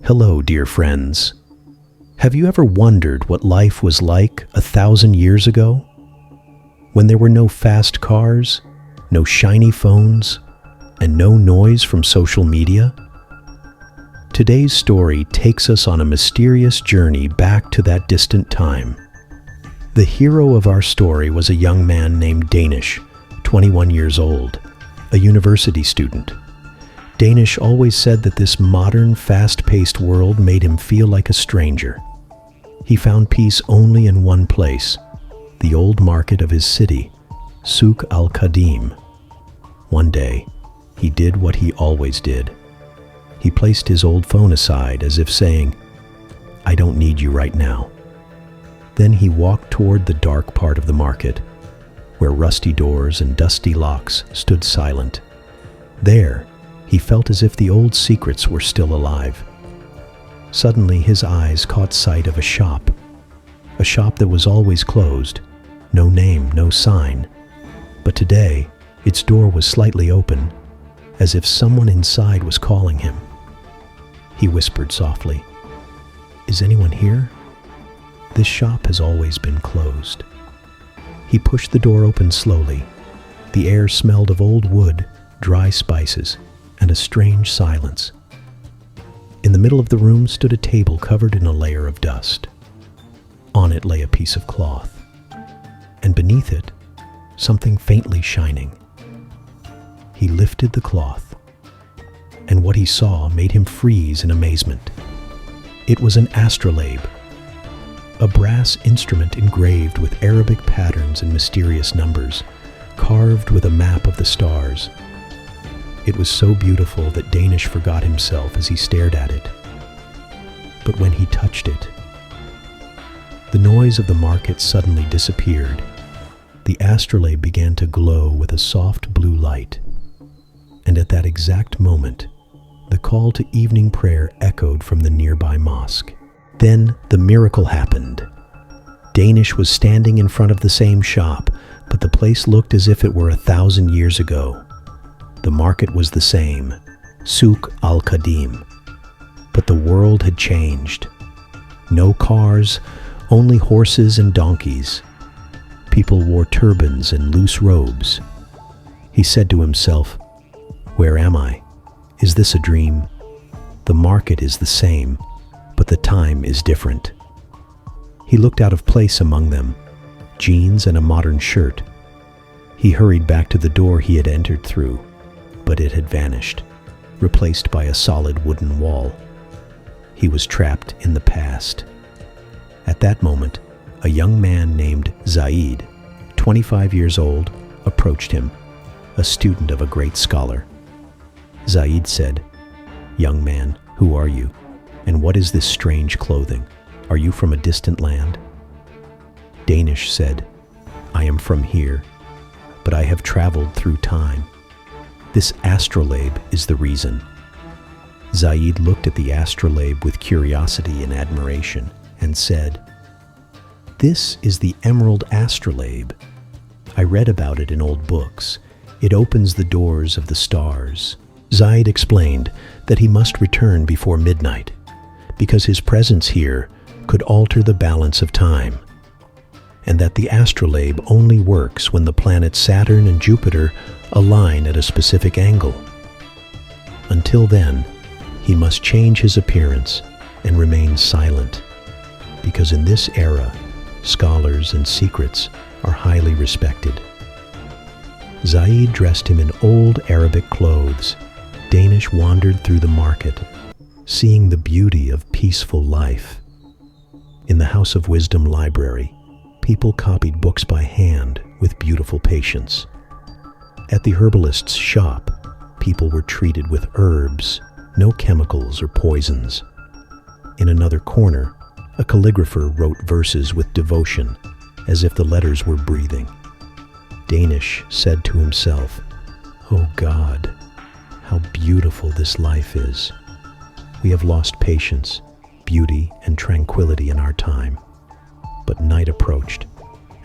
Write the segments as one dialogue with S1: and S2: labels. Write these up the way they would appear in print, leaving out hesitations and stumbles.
S1: Hello, dear friends. Have you ever wondered what life was like 1,000 years ago? When there were no fast cars, no shiny phones, and no noise from social media? Today's story takes us on a mysterious journey back to that distant time. The hero of our story was a young man named Danish, 21 years old, a university student. Danish always said that this modern, fast-paced world made him feel like a stranger. He found peace only in one place, the old market of his city, Souq Al-Qadim. One day, he did what he always did. He placed his old phone aside as if saying, "I don't need you right now." Then he walked toward the dark part of the market, where rusty doors and dusty locks stood silent. There, he felt as if the old secrets were still alive. Suddenly, his eyes caught sight of a shop that was always closed, no name, no sign. But today, its door was slightly open, as if someone inside was calling him. He whispered softly, "Is anyone here? This shop has always been closed." He pushed the door open slowly. The air smelled of old wood, dry spices, and a strange silence. In the middle of the room stood a table covered in a layer of dust. On it lay a piece of cloth, and beneath it, something faintly shining. He lifted the cloth, and what he saw made him freeze in amazement. It was an astrolabe, a brass instrument engraved with Arabic patterns and mysterious numbers, carved with a map of the stars. It was so beautiful that Danish forgot himself as he stared at it. But when he touched it, the noise of the market suddenly disappeared. The astrolabe began to glow with a soft blue light. And at that exact moment, the call to evening prayer echoed from the nearby mosque. Then the miracle happened. Danish was standing in front of the same shop, but the place looked as if it were 1,000 years ago. The market was the same, Souq Al-Qadim, but the world had changed. No cars, only horses and donkeys. People wore turbans and loose robes. He said to himself, "Where am I? Is this a dream? The market is the same, but the time is different." He looked out of place among them, jeans and a modern shirt. He hurried back to the door he had entered through, but it had vanished, replaced by a solid wooden wall. He was trapped in the past. At that moment, a young man named Zaid, 25 years old, approached him, a student of a great scholar. Zaid said, "Young man, who are you? And what is this strange clothing? Are you from a distant land?" Danish said, "I am from here, but I have traveled through time. This astrolabe is the reason." Zaid looked at the astrolabe with curiosity and admiration and said, "This is the Emerald Astrolabe. I read about it in old books. It opens the doors of the stars." Zaid explained that he must return before midnight, because his presence here could alter the balance of time, and that the astrolabe only works when the planets Saturn and Jupiter align at a specific angle. Until then, he must change his appearance and remain silent, because in this era, scholars and secrets are highly respected. Zaid dressed him in old Arabic clothes. Danish wandered through the market, seeing the beauty of peaceful life. In the House of Wisdom library, people copied books by hand with beautiful patience. At the herbalist's shop, people were treated with herbs, no chemicals or poisons. In another corner, a calligrapher wrote verses with devotion, as if the letters were breathing. Danish said to himself, "Oh God, how beautiful this life is. We have lost patience, beauty, and tranquility in our time." But night approached,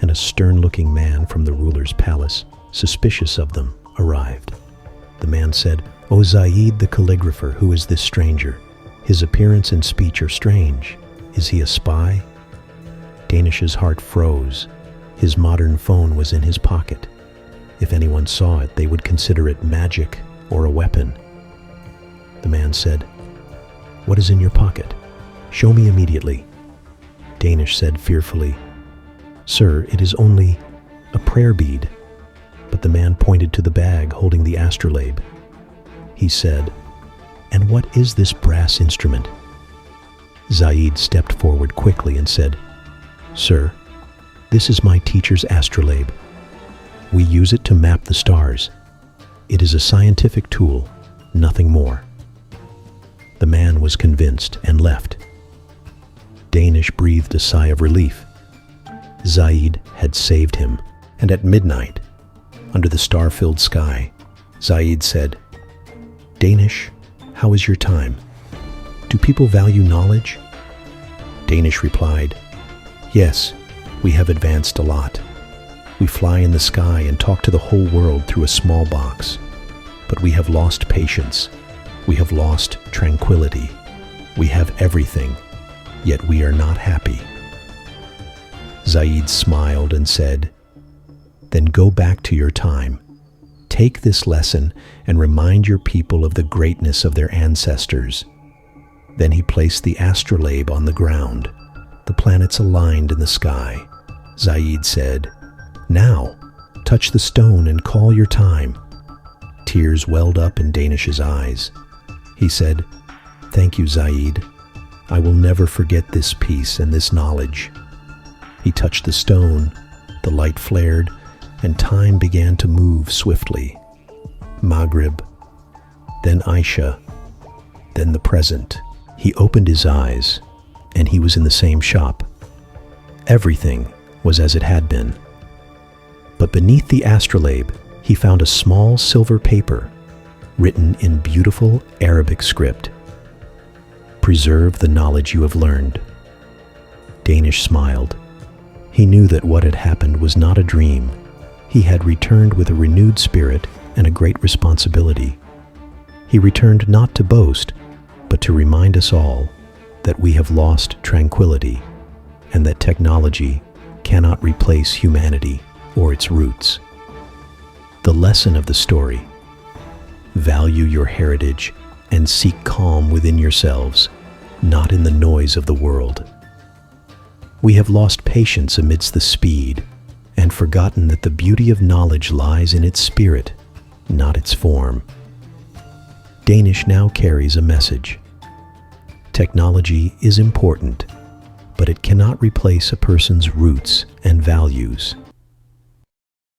S1: and a stern-looking man from the ruler's palace, suspicious of them, arrived. The man said, "O Zaid the calligrapher, who is this stranger? His appearance and speech are strange. Is he a spy? Danish's heart froze. His modern phone was in his pocket. If anyone saw it, they would consider it magic or a weapon. The man said, "What is in your pocket? Show me immediately." Danish said fearfully, "Sir, it is only a prayer bead." But the man pointed to the bag holding the astrolabe. He said, "And what is this brass instrument?" Zaid stepped forward quickly and said, "Sir, this is my teacher's astrolabe. We use it to map the stars. It is a scientific tool, nothing more." The man was convinced and left. Danish breathed a sigh of relief. Zaid had saved him, and at midnight, under the star-filled sky, Zaid said, "Danish, how is your time? Do people value knowledge?" Danish replied, "Yes, we have advanced a lot. We fly in the sky and talk to the whole world through a small box. But we have lost patience. We have lost tranquility. We have everything, yet we are not happy." Zaid smiled and said, "Then go back to your time. Take this lesson and remind your people of the greatness of their ancestors." Then he placed the astrolabe on the ground. The planets aligned in the sky. Zaid said, "Now, touch the stone and call your time." Tears welled up in Danish's eyes. He said, "Thank you, Zaid. I will never forget this peace and this knowledge." He touched the stone, the light flared, and time began to move swiftly. Maghrib, then Aisha, then the present. He opened his eyes, and he was in the same shop. Everything was as it had been. But beneath the astrolabe, he found a small silver paper written in beautiful Arabic script. "Preserve the knowledge you have learned." Danish smiled. He knew that what had happened was not a dream. He had returned with a renewed spirit and a great responsibility. He returned not to boast, but to remind us all that we have lost tranquility and that technology cannot replace humanity or its roots. The lesson of the story: value your heritage and seek calm within yourselves, not in the noise of the world. We have lost patience amidst the speed and forgotten that the beauty of knowledge lies in its spirit, not its form. Danish now carries a message. Technology is important, but it cannot replace a person's roots and values.